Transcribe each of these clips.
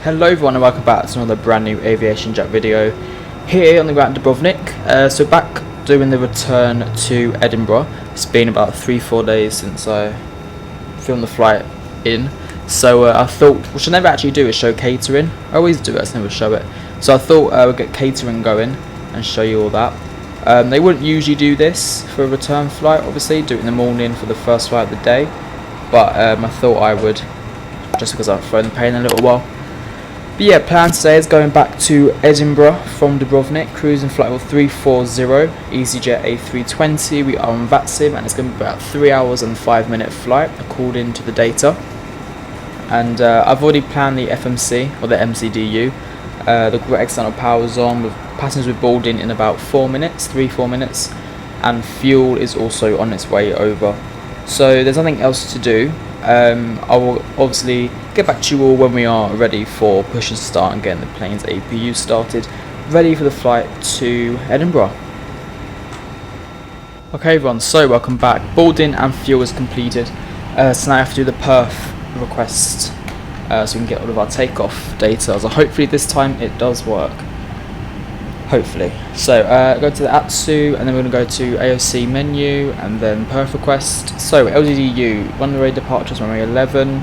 Hello everyone and welcome back to another brand new AviationJack video here on the ground at Dubrovnik. So back doing the return to Edinburgh. It's been about 3-4 days since I filmed the flight in. So I thought, which I never actually do, is show catering. I always do it, I just never show it. So I thought I would get catering going and show you all that. They wouldn't usually do this for a return flight, obviously, do it in the morning for the first flight of the day. But I thought I would, just because I've thrown the pain a little while. But yeah, plan today is going back to Edinburgh from Dubrovnik, cruising flight level 340, easyJet A320. We are on Vatsim and it's going to be about 3 hours and 5-minute flight according to the data. And I've already planned the FMC, or the MCDU. The external power is on, with passengers will board in about 4 minutes, 3-4 minutes, and fuel is also on its way over. So there's nothing else to do. I will obviously get back to you all when we are ready for push and start and getting the plane's APU started, ready for the flight to Edinburgh. Okay everyone, so welcome back. Boarding and fuel is completed. So now I have to do the perf request so we can get all of our takeoff data. So hopefully this time it does work. Hopefully. So go to the ATSU and then we're going to go to AOC menu and then perf request. So LDDU, runway departures runway 11,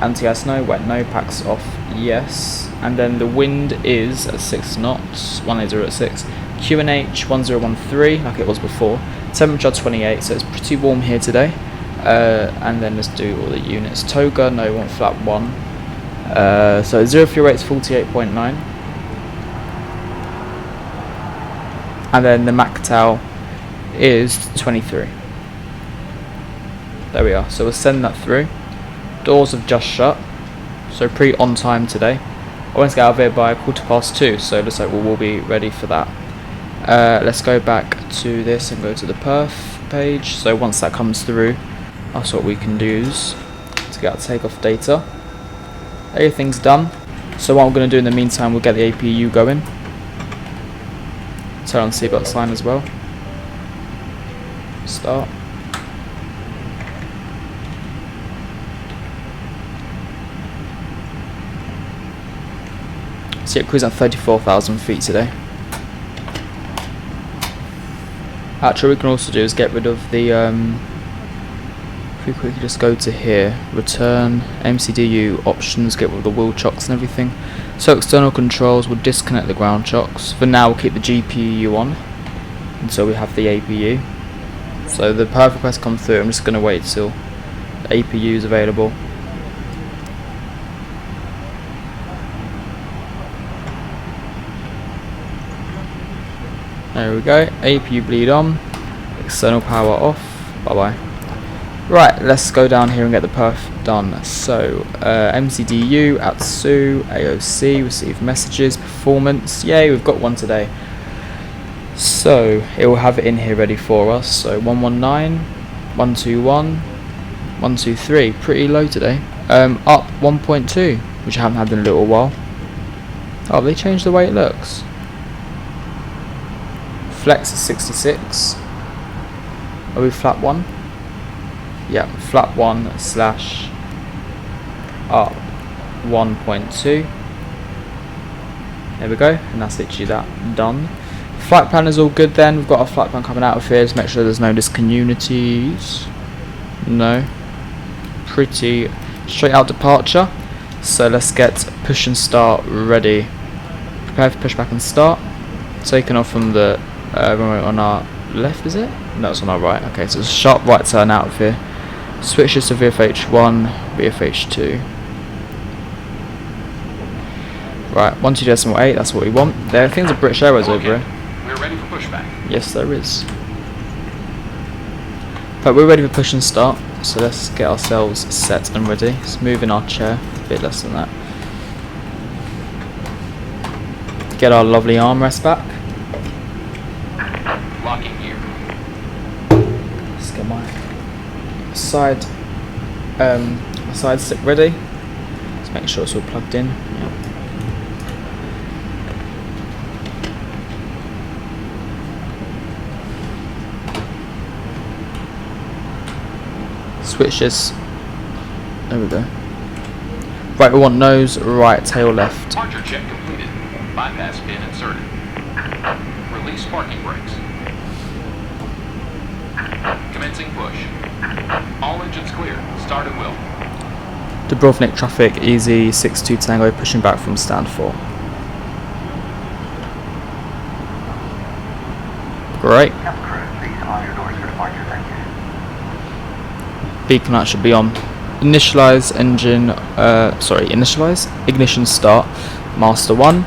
anti-ice no, wet no, packs off yes, and then the wind is at 6 knots, 180 at 6, QNH 1013 like it was before, temperature 28, so it's pretty warm here today. And then let's do all the units. Toga, no, we want flap 1. So zero fuel rate's 48.9. And then the MACTOW is 23. There we are. So we'll send that through. Doors have just shut, so pretty on time today. I want to get out of here by 2:15, so it looks like we'll be ready for that. Let's go back to this and go to the perf page. So once that comes through, that's what we can use to get our takeoff data. Everything's done. So what I'm going to do in the meantime, we'll get the APU going. Turn on seatbelt sign as well. Start. So yeah, cruising at 34,000 feet today. Actually, what we can also do is get rid of the if we quickly just go to here, return, MCDU, options, get rid of the wheel chocks and everything. So external controls will disconnect the ground chocks. For now we'll keep the GPU on until we have the APU. So the perf request comes through, I'm just going to wait till the APU is available. There we go, APU bleed on, external power off, bye bye. Right, let's go down here and get the perf done. So, MCDU, ATSU, AOC, receive messages, performance. Yay, we've got one today. So, it will have it in here ready for us. So, 119, 121, 123. Pretty low today. Up 1.2, which I haven't had in a little while. Oh, they changed the way it looks. Flex is 66. Are we flap 1? Yeah, flap 1 slash up 1.2. There we go, and that's literally that done. Flight plan is all good then. We've got our flight plan coming out of here to make sure there's no discontinuities. No. Pretty straight out departure. So let's get push and start ready. Prepare for push back and start. Taking off from the runway on our left, is it? No, it's on our right. Okay, so it's a sharp right turn out of here. Switches to VFH1, VFH2. Right, 12.8, that's what we want. There are things of British Airways over here. We're ready for pushback. Yes, there is. But we're ready for push and start, so let's get ourselves set and ready. Let's move in our chair, a bit less than that. Get our lovely armrest back. Locking gear. Let's get my side stick ready. Let's make sure it's all plugged in. Yeah. Switches. There we go. Right, we want nose, right, tail, left. Departure check completed. Bypass pin inserted. Release parking brakes. Commencing push. All engines clear. Start at will. Dubrovnik traffic, EZY62T Tango, pushing back from stand 4. Great. Beacon light should be on. Initialize engine, initialize, ignition start, master 1.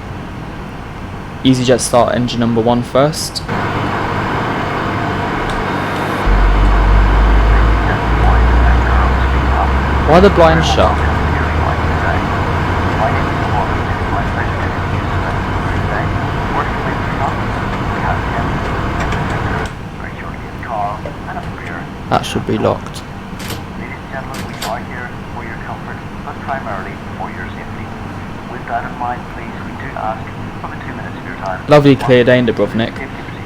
easyJet start engine number 1 first. Why are the blinds shut? That should be locked. Ladies and gentlemen, we are here for your comfort, but primarily for your safety. With that in mind, please, we do ask for the 2 minutes of your time. Lovely clear day in Dubrovnik.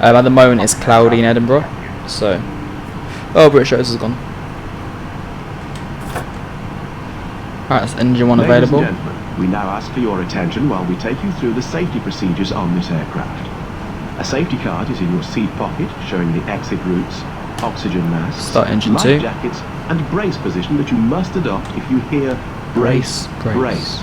At the moment it's cloudy in Edinburgh, so... Oh, British Airways has gone. Alright, that's engine 1 available. Ladies and gentlemen, we now ask for your attention while we take you through the safety procedures on this aircraft. A safety card is in your seat pocket, showing the exit routes, oxygen masks, Start engine life 2. jackets, and brace position that you must adopt if you hear brace, brace.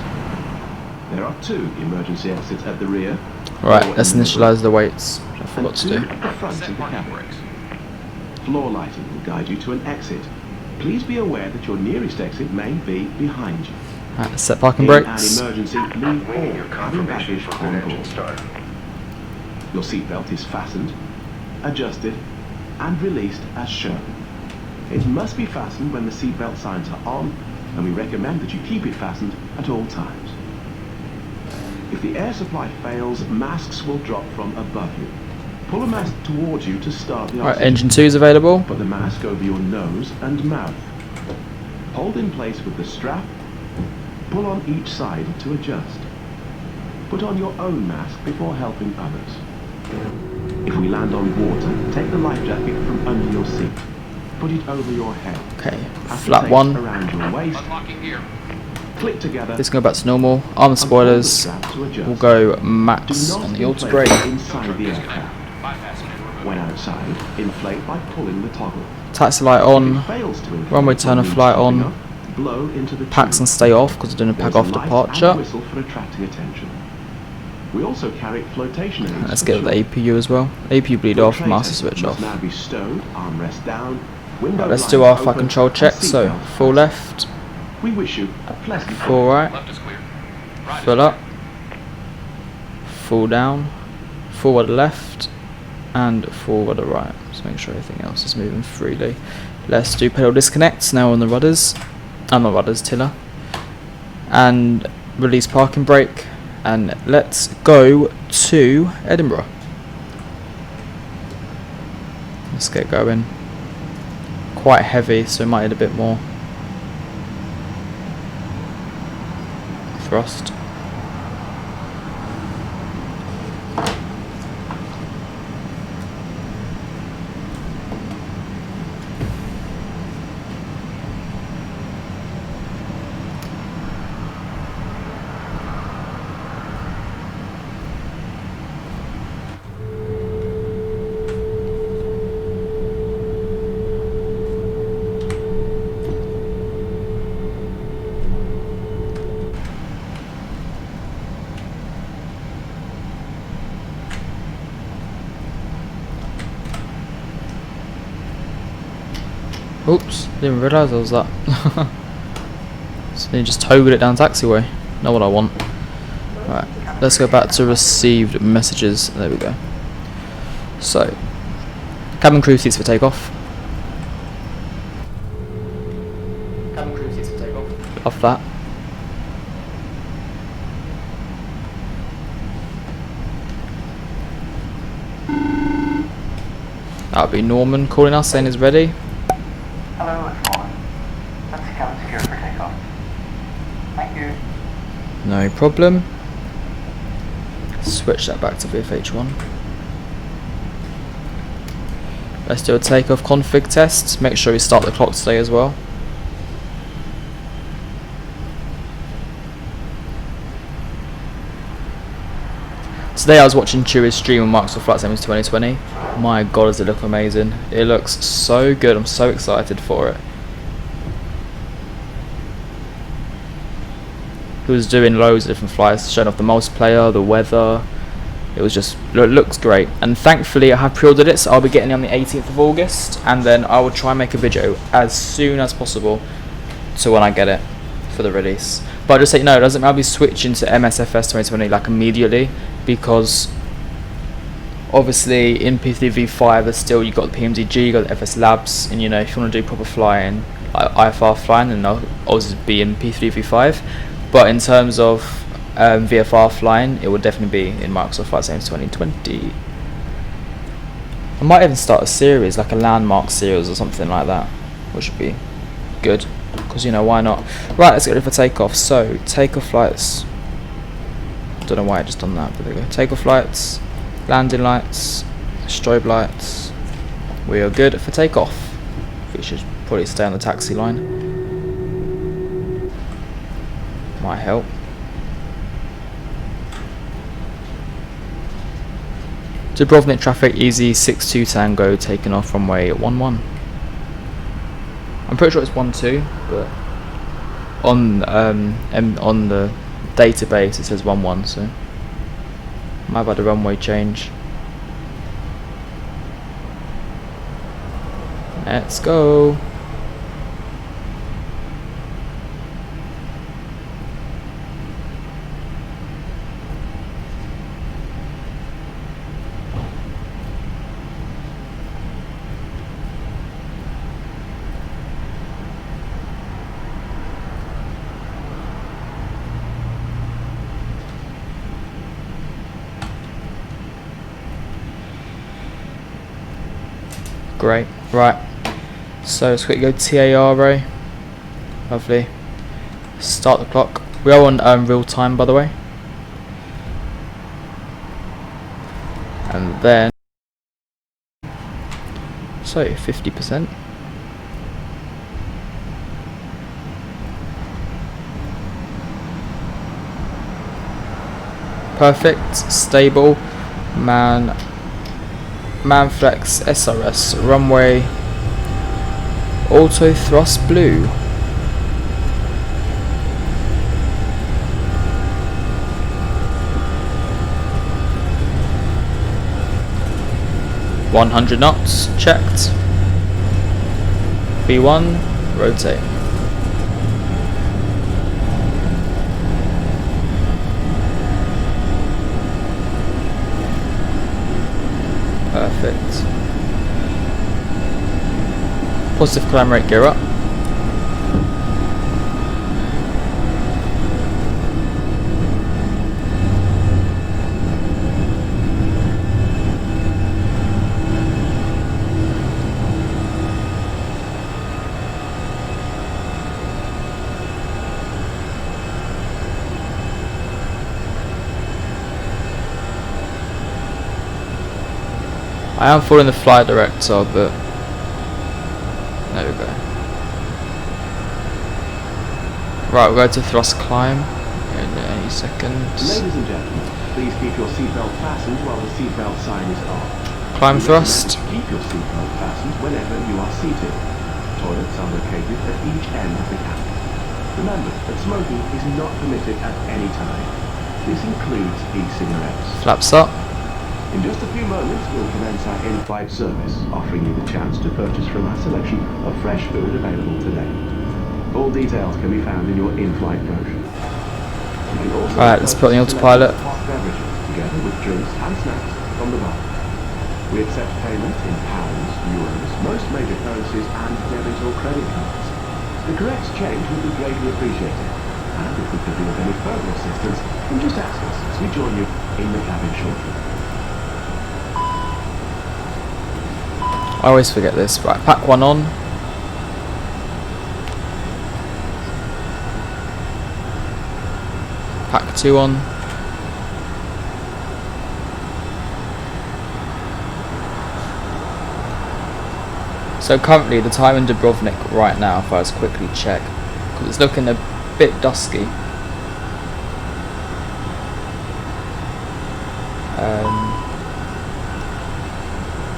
There are 2 emergency exits at the rear. Right, let's initialize the weights, which I forgot to do. At the front of the cabin. Floor lighting will guide you to an exit. Please be aware that your nearest exit may be behind you. Right, let's set parking In brakes. an emergency, leave all cabin baggage on board. Your seatbelt is fastened, adjusted, and released as shown. It must be fastened when the seatbelt signs are on, and we recommend that you keep it fastened at all times. If the air supply fails, masks will drop from above you. Pull a mask towards you to start the Right, oxygen. engine 2 is available. Put the mask over your nose and mouth. Hold in place with the strap. Pull on each side to adjust. Put on your own mask before helping others. If we land on water, take the life jacket from under your seat. Put it over your head. Okay, After flat tape 1. around your waist. Unlocking gear. Click together. This can go back to normal. Armor spoilers will go Do max not on the auto inflate brake. inside the aircraft. Bypass pin removed. When outside, inflate by pulling the toggle. Taxi light If on. it fails to inflate Runway turner when flight stopping on. up, blow into the Packs tube. and stay off because we're doing a There's pack off light departure. and whistle for attracting attention. We also carry flotation aids. Let's for get the sure. APU as well. APU bleed Your off, tray master table switch must off. now be stowed, armrest down, window Right, let's blinds do our flight open, control and check. So, seatbelt full left, We wish you a pleasant full right, Left is clear. Right is full clear. up, full down, full to the left, and full to the right. Just make sure everything else is moving freely. Let's do pedal disconnects now on the rudders. Not rudders, tiller. And release parking brake. And let's go to Edinburgh. Let's get going. Quite heavy, so it might need a bit more thrust. Oops, didn't realise I was that. So they just toggled it down taxiway. Know what I want. Right, let's go back to received messages. There we go. So, cabin crew seats for takeoff. Cabin crew seats for takeoff. Love that. That'll be Norman calling us saying he's ready. Hello, it's Norman. That's the cabin secure for takeoff. Thank you. No problem. Switch that back to VFH1. Let's do a takeoff config test. Make sure we start the clock today as well. Today I was watching Chewie's stream on Microsoft Flightsim 2020. My god, does it look amazing. It looks so good. I'm so excited for it. He was doing loads of different flights, showing off the multiplayer, the weather. It was just, it looks great. And thankfully I have pre-ordered it, so I'll be getting it on the 18th of August. And then I will try and make a video as soon as possible to when I get it for the release. But just so you know, it doesn't mean I'll be switching to MSFS 2020 like immediately, because obviously in P3Dv5 there's still, you've got the PMDG, you've got the FSLabs, and you know, if you want to do proper flying, like IFR flying, then I'll always be in P3Dv5. But in terms of VFR flying, it will definitely be in Microsoft Flightsim 2020. I might even start a series, like a landmark series or something like that, which would be good, because you know, why not. Right, let's get ready for takeoff. So takeoff flights, don't know why I just done that, but there we go. Takeoff lights, landing lights, strobe lights. We are good for takeoff. We should probably stay on the taxi line. Might help. Dubrovnik traffic, EZY62T Tango, taking off runway 11. I'm pretty sure it's 12, but on the database it says 11, so might have had a runway change. Let's go. Great, right, so let's quickly go TARO. Lovely. Start the clock. We are on real time, by the way. And then, so 50%. Perfect, stable, Manflex SRS, runway, auto thrust blue. (100 knots), checked. B1, rotate. Perfect. Positive climb rate, gear up. I am following the flight director, but there we go. Right, we'll go to thrust climb in any second. Ladies and gentlemen, please keep your seatbelt fastened while the seatbelt sign is on. Climb thrust. Keep your seatbelt fastened whenever you are seated. Toilets are located at each end of the cabin. Remember that smoking is not permitted at any time. This includes e-cigarettes. Flaps up. In just a few moments, we'll commence our in-flight service, offering you the chance to purchase from our selection of fresh food available today. All details can be found in your in-flight brochure. Alright, let's put on the autopilot. Beverages, together with drinks and snacks from the bar. We accept payment in pounds, euros, most major currencies, and debit or credit cards. The correct change would be greatly appreciated. And if we could be of any further assistance, then just ask us as we join you in the cabin shortly. I always forget this. Right, pack one on. Pack two on. So currently the time in Dubrovnik right now, if I was quickly check, because it's looking a bit dusky.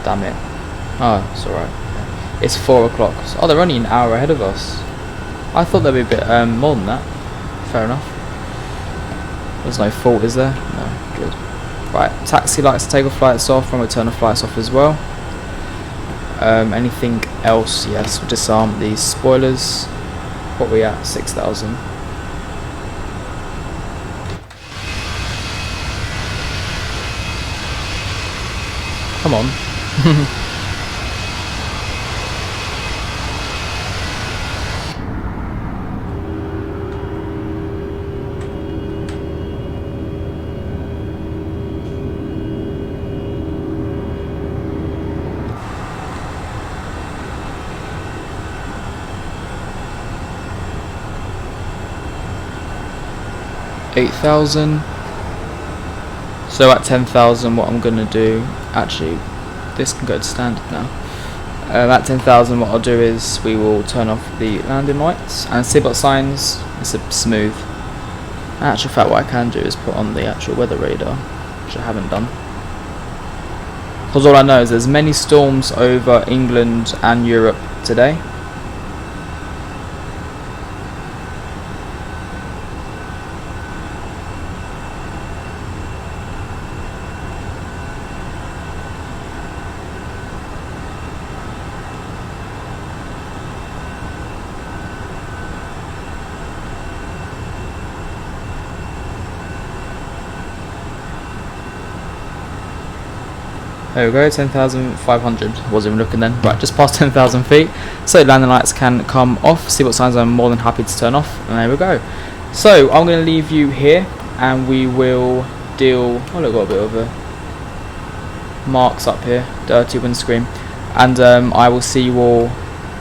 Damn it. Oh, it's alright. It's 4 o'clock. Oh, they're only an hour ahead of us. I thought they'd be a bit more than that. Fair enough. There's no fault, is there? No, good. Right, taxi lights, take off flights off, and return off flights off as well. Anything else? Yes, we'll disarm these spoilers. What are we at? 6,000. Come on. 8,000. So at 10,000, what I'm gonna do, actually, this can go to standard now. At 10,000, what I'll do is we will turn off the landing lights and seatbelt signs. It's a smooth. In actual fact, what I can do is put on the actual weather radar, which I haven't done. Because all I know is there's many storms over England and Europe today. There we go, 10,500. Wasn't even looking then. Right, just past 10,000 feet. So landing lights can come off. Seatbelt signs I'm more than happy to turn off. And there we go. So I'm going to leave you here, and we will deal. Oh, look, got a bit of a marks up here. Dirty windscreen. And I will see you all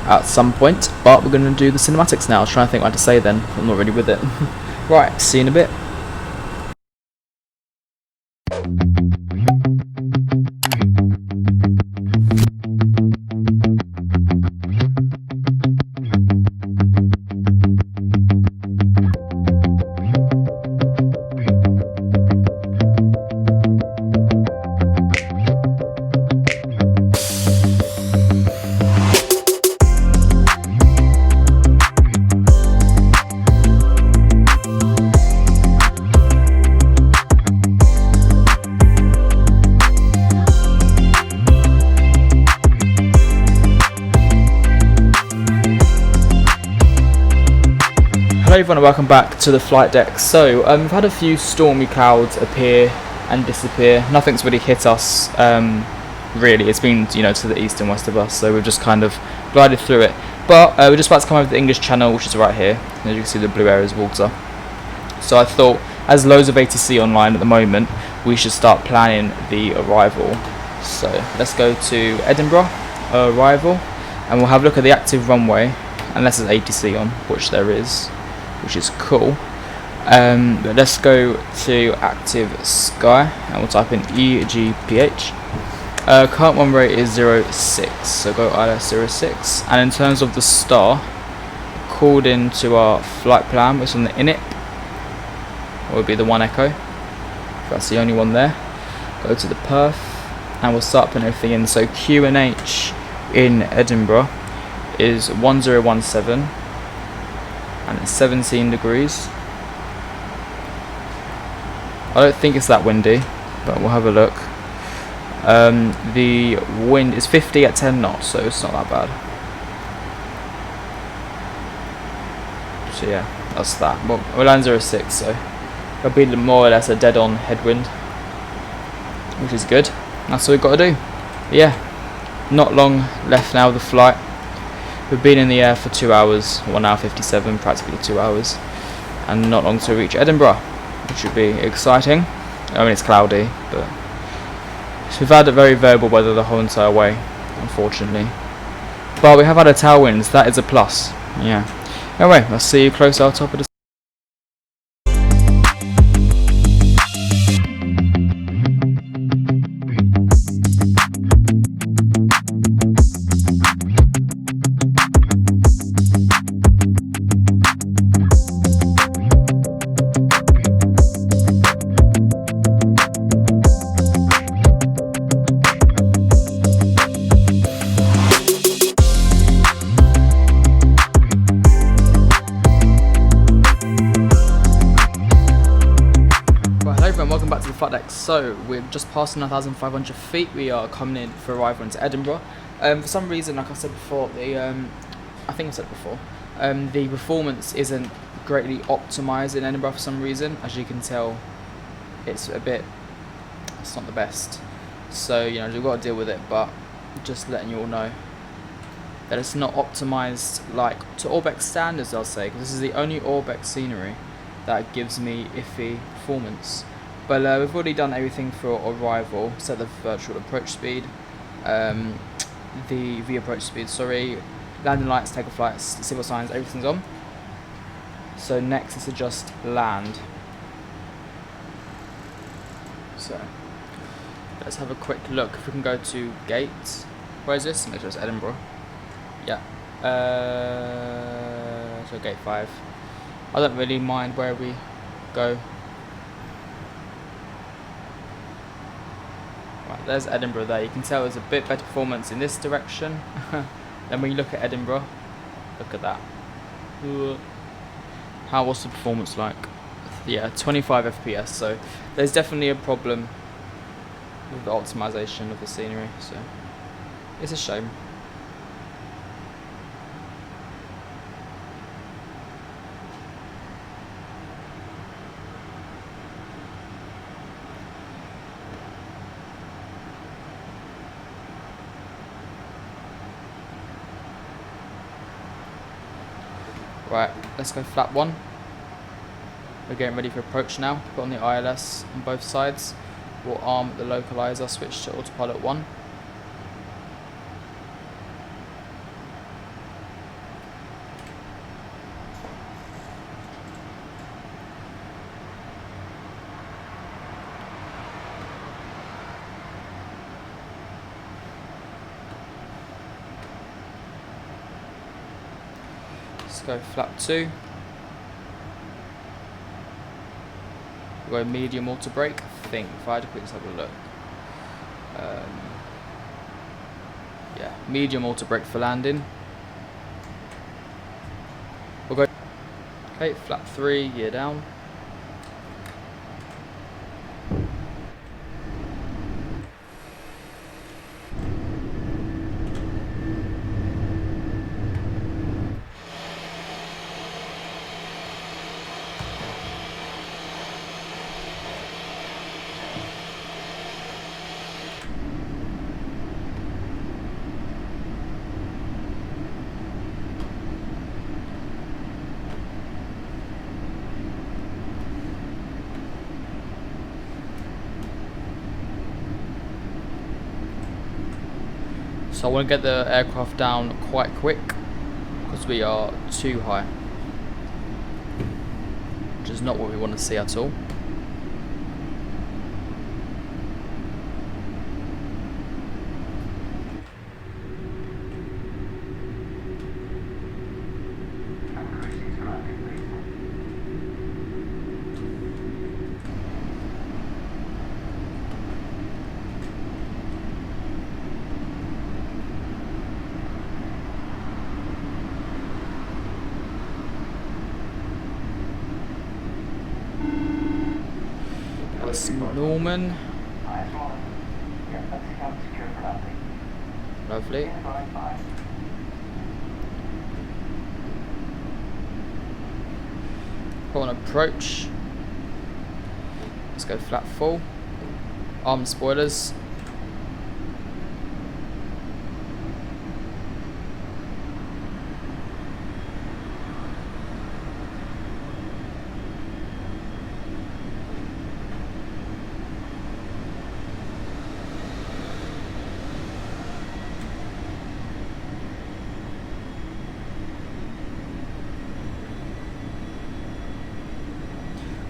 at some point. But we're going to do the cinematics now. I was trying to think what to say then. I'm not really with it. Right, see you in a bit. Hello everyone and welcome back to the flight deck. So we've had a few stormy clouds appear and disappear. Nothing's really hit us really. It's been, you know, to the east and west of us, so we've just kind of glided through it. But we're just about to come over to the English Channel, which is right here. As you can see, the blue area is water. So I thought, as loads of ATC online at the moment, we should start planning the arrival. So let's go to Edinburgh arrival, and we'll have a look at the active runway, unless there's ATC on, which there is, which is cool. But let's go to active sky, and we'll type in EGPH. Current runway is 06, so go ILS 06. And in terms of the star, according to our flight plan, which is on the init, it would be the 1 Echo. That's the only one there. Go to the perf, and we'll start putting everything in. So QNH in Edinburgh is 1017, and it's 17 degrees. I don't think it's that windy, but we'll have a look. The wind is 50 at 10 knots, so it's not that bad. So yeah, that's that. Well, we'll land 06, so it'll be more or less a dead-on headwind, which is good. That's all we've got to do. Yeah, not long left now of the flight. We've been in the air for 2 hours, 1 hour 57, practically 2 hours, and not long to reach Edinburgh, which should be exciting. I mean, it's cloudy, but so we've had a very variable weather the whole entire way, unfortunately. But we have had a tailwind, so that is a plus. Yeah. Anyway, I'll see you close out top of the So we're just passing 1,500 feet. We are coming in for arrival into Edinburgh. For some reason, like I said before, I think I said before, the performance isn't greatly optimized in Edinburgh for some reason. As you can tell, it's not the best. So you know, we've got to deal with it. But just letting you all know that it's not optimized like to Orbex standards, I'll say, because this is the only Orbex scenery that gives me iffy performance. But we've already done everything for arrival. Set the virtual approach speed, the approach speed, sorry, landing lights, takeoff lights, civil signs, everything's on. So next is to just land. So let's have a quick look. If we can go to gate, where is this? Make sure it's Edinburgh. Yeah. So gate 5. I don't really mind where we go. Right, there's Edinburgh there. You can tell there's a bit better performance in this direction. Then when you look at Edinburgh, look at that. What's the performance like? Yeah, 25 FPS. So there's definitely a problem with the optimization of the scenery. So it's a shame. Right, let's go flap 1. We're getting ready for approach now. Put on the ILS on both sides. We'll arm the localizer, switch to autopilot 1. Let's go flap 2. We'll go medium auto brake, I think. If I had to quickly have a look. Yeah, medium auto brake for landing. We'll go. Okay, flap 3, gear down. So I want to get the aircraft down quite quick because we are too high, which is not what we want to see at all. Norman. Lovely. Put on approach. Let's go flat full. Arm spoilers.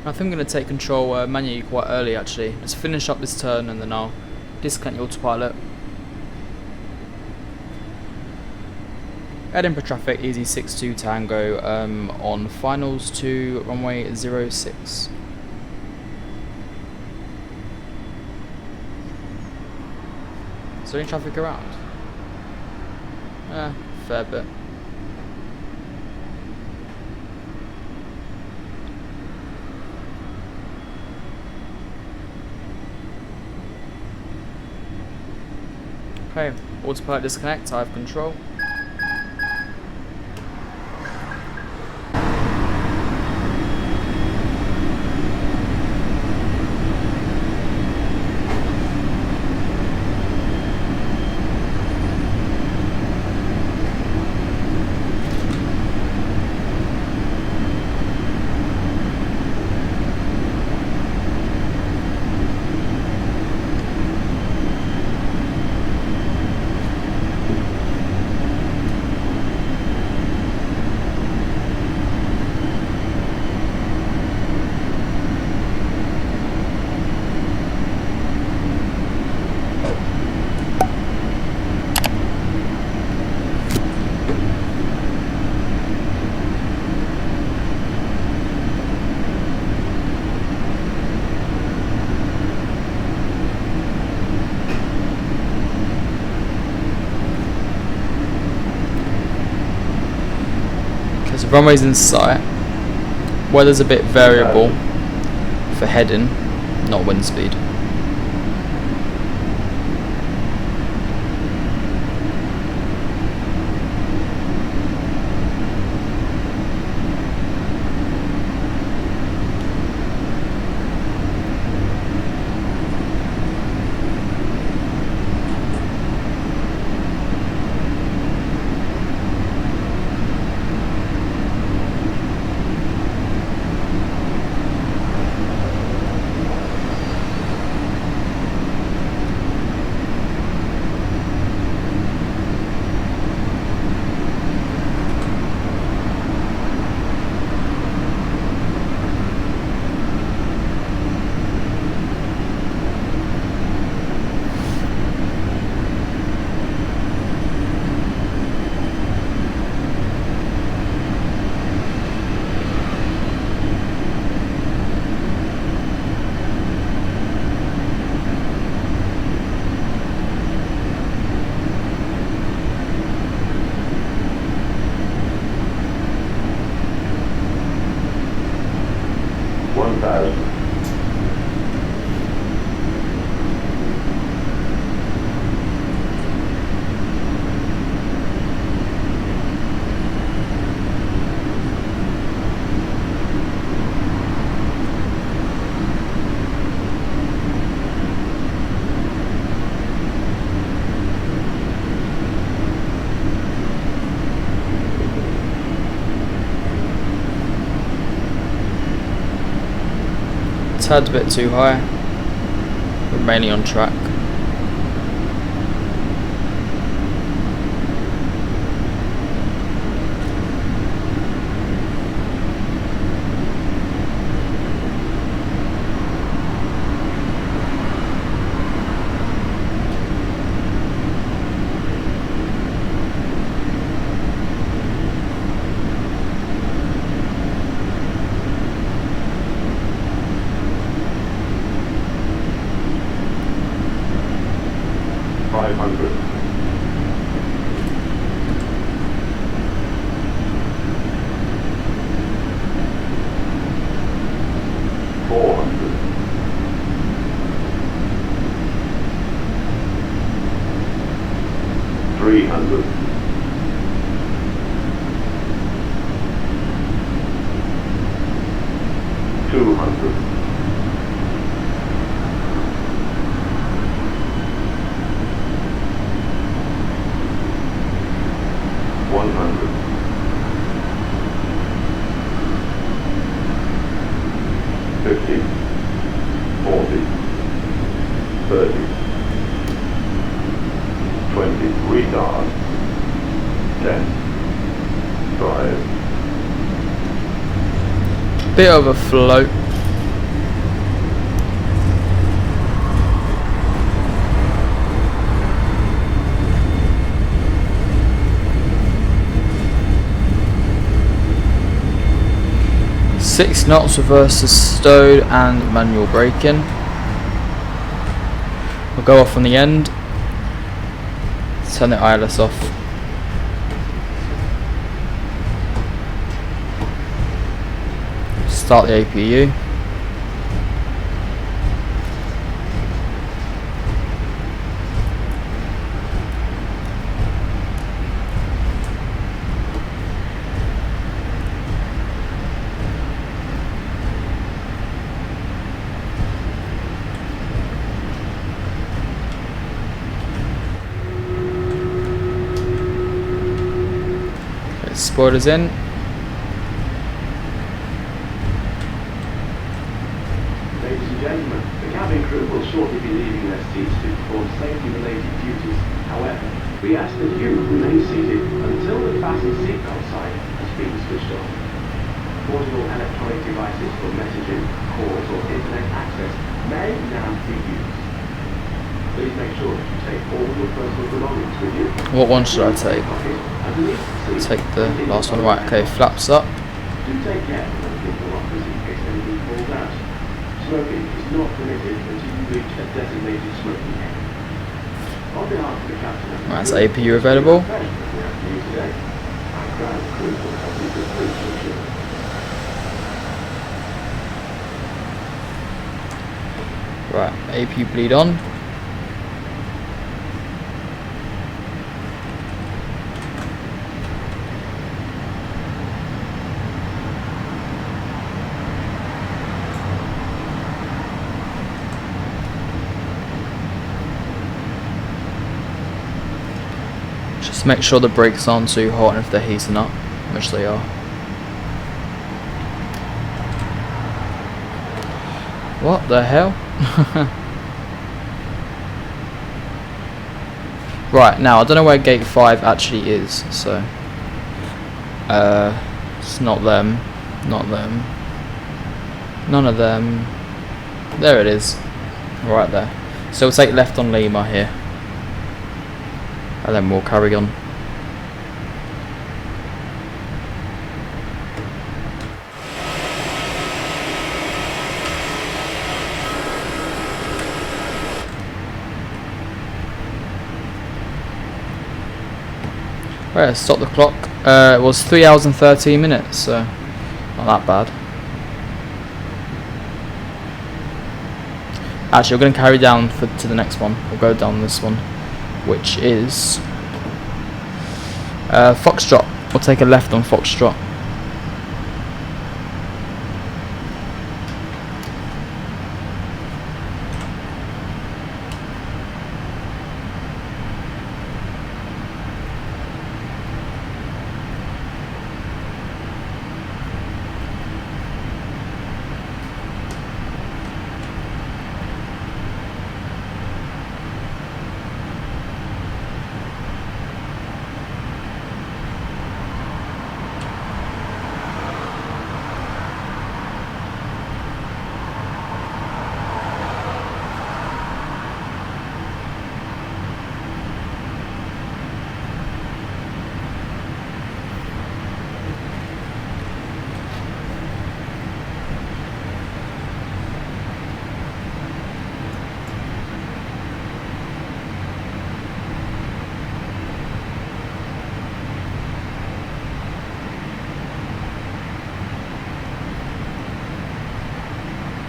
I think I'm going to take control manually quite early actually. Let's finish up this turn and then I'll disconnect the autopilot. Edinburgh traffic, EZY62 Tango on finals to runway 06. Is there any traffic around? Fair bit. Okay, autopilot disconnect, I have control. So runway's in sight. Weather's a bit variable for heading, not wind speed. Tad bit too high, but mainly on track. Bit of a float. Six knots, reverse stowed and manual braking. We'll go off on the end. Turn the ILS off. Start the APU. spoilers in. Ladies and gentlemen, the cabin crew will shortly be leaving their seats to perform safety-related duties. However, we ask that you remain seated until the fasten seatbelt sign has been switched on. Portable electronic devices for messaging, calls or internet access may now be used. Please make sure that you take all your personal belongings with you. What one should I take? Take the last one. Right, okay, flaps up. Do take care of the lockers in case anything falls out. Smoking is not permitted until you reach a designated smoking area. On behalf of the captain and Right, is APU available? Right, APU bleed on. Just make sure the brakes aren't too hot, and if they're heating up, which they are. What the hell? Right, now I don't know where gate 5 actually is, so it's not them, not them, none of them. There it is, right there. So we'll take left on Lima here, and then we'll carry on. Right, stop the clock. It was 3 hours and 13 minutes, so not that bad. Actually, we're going to carry down to the next one. We'll go down this one, which is Foxtrot. We'll take a left on Foxtrot.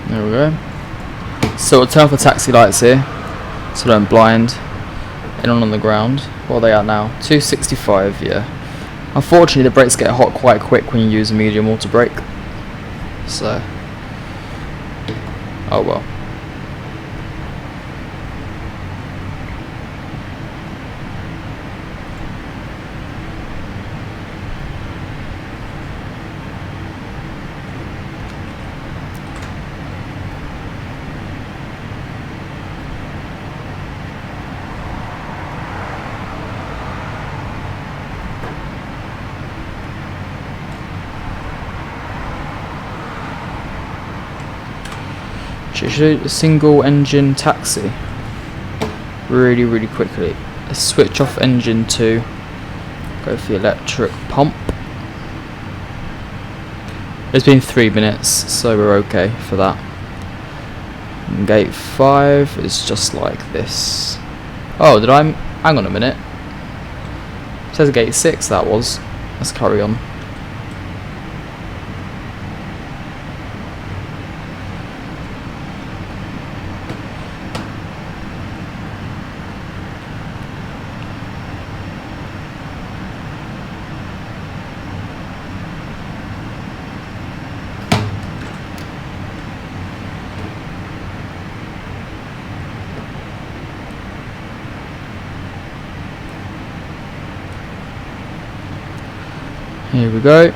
There we go. So we'll turn off the taxi lights here, so don't blind anyone on the ground. What are they at now? 265, yeah. Unfortunately, the brakes get hot quite quick when you use a medium auto brake. So, oh well. Should a single engine taxi really quickly. Let's switch off engine 2, go for the electric pump. It's been 3 minutes, so we're okay for that. And gate 5 is just like this. Oh, did I? Hang on a minute. It says gate 6, that was. Let's carry on. Here we go.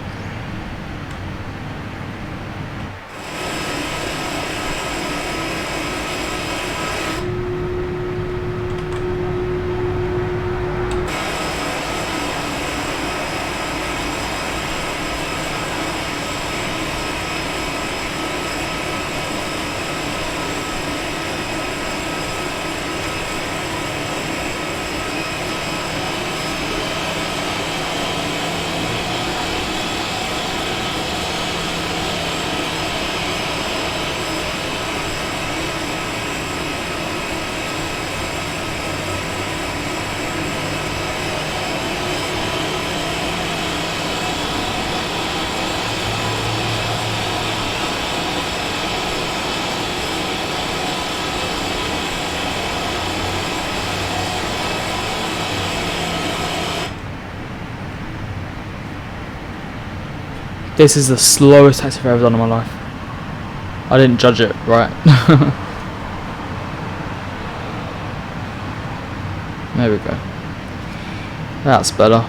This is the slowest taxi I've ever done in my life. I didn't judge it right. There we go. That's better.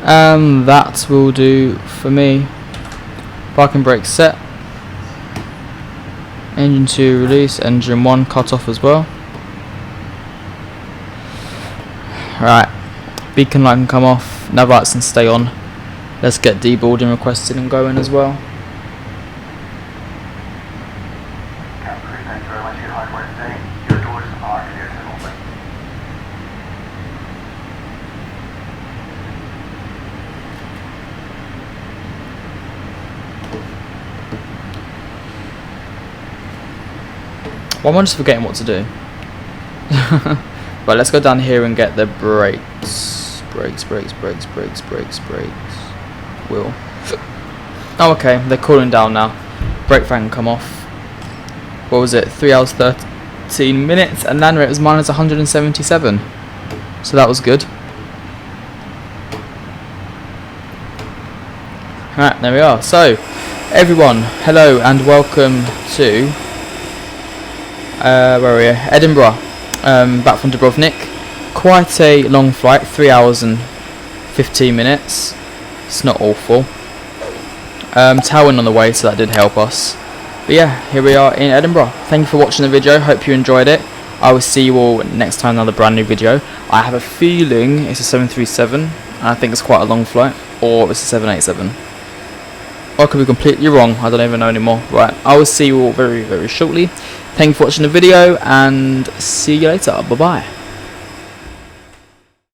And that will do for me. Parking brake set. Engine 2 release, engine 1 cut off as well. Right, beacon light can come off, nav lights can stay on. Let's get deboarding requested and going as well. Thank you very much for your hard work today. Your doors are clear to open. Well, I'm just forgetting what to do. Right, let's go down here and get the brakes. Brakes. Wheel. Oh, okay, they're cooling down now. Brake fan can come off. What was it? 3 hours 13 minutes, and land rate was minus 177. So that was good. Alright, there we are. So, everyone, hello and welcome to where are we? Edinburgh. Back from Dubrovnik. Quite a long flight, 3 hours and 15 minutes. It's not awful. Tailwind on the way, so that did help us. But yeah, here we are in Edinburgh. Thank you for watching the video. Hope you enjoyed it. I will see you all next time, another brand new video. I have a feeling it's a 737, and I think it's quite a long flight, or it's a 787. Or I could be completely wrong. I don't even know anymore. Right, I will see you all very, very shortly. Thank you for watching the video, and see you later. Bye bye.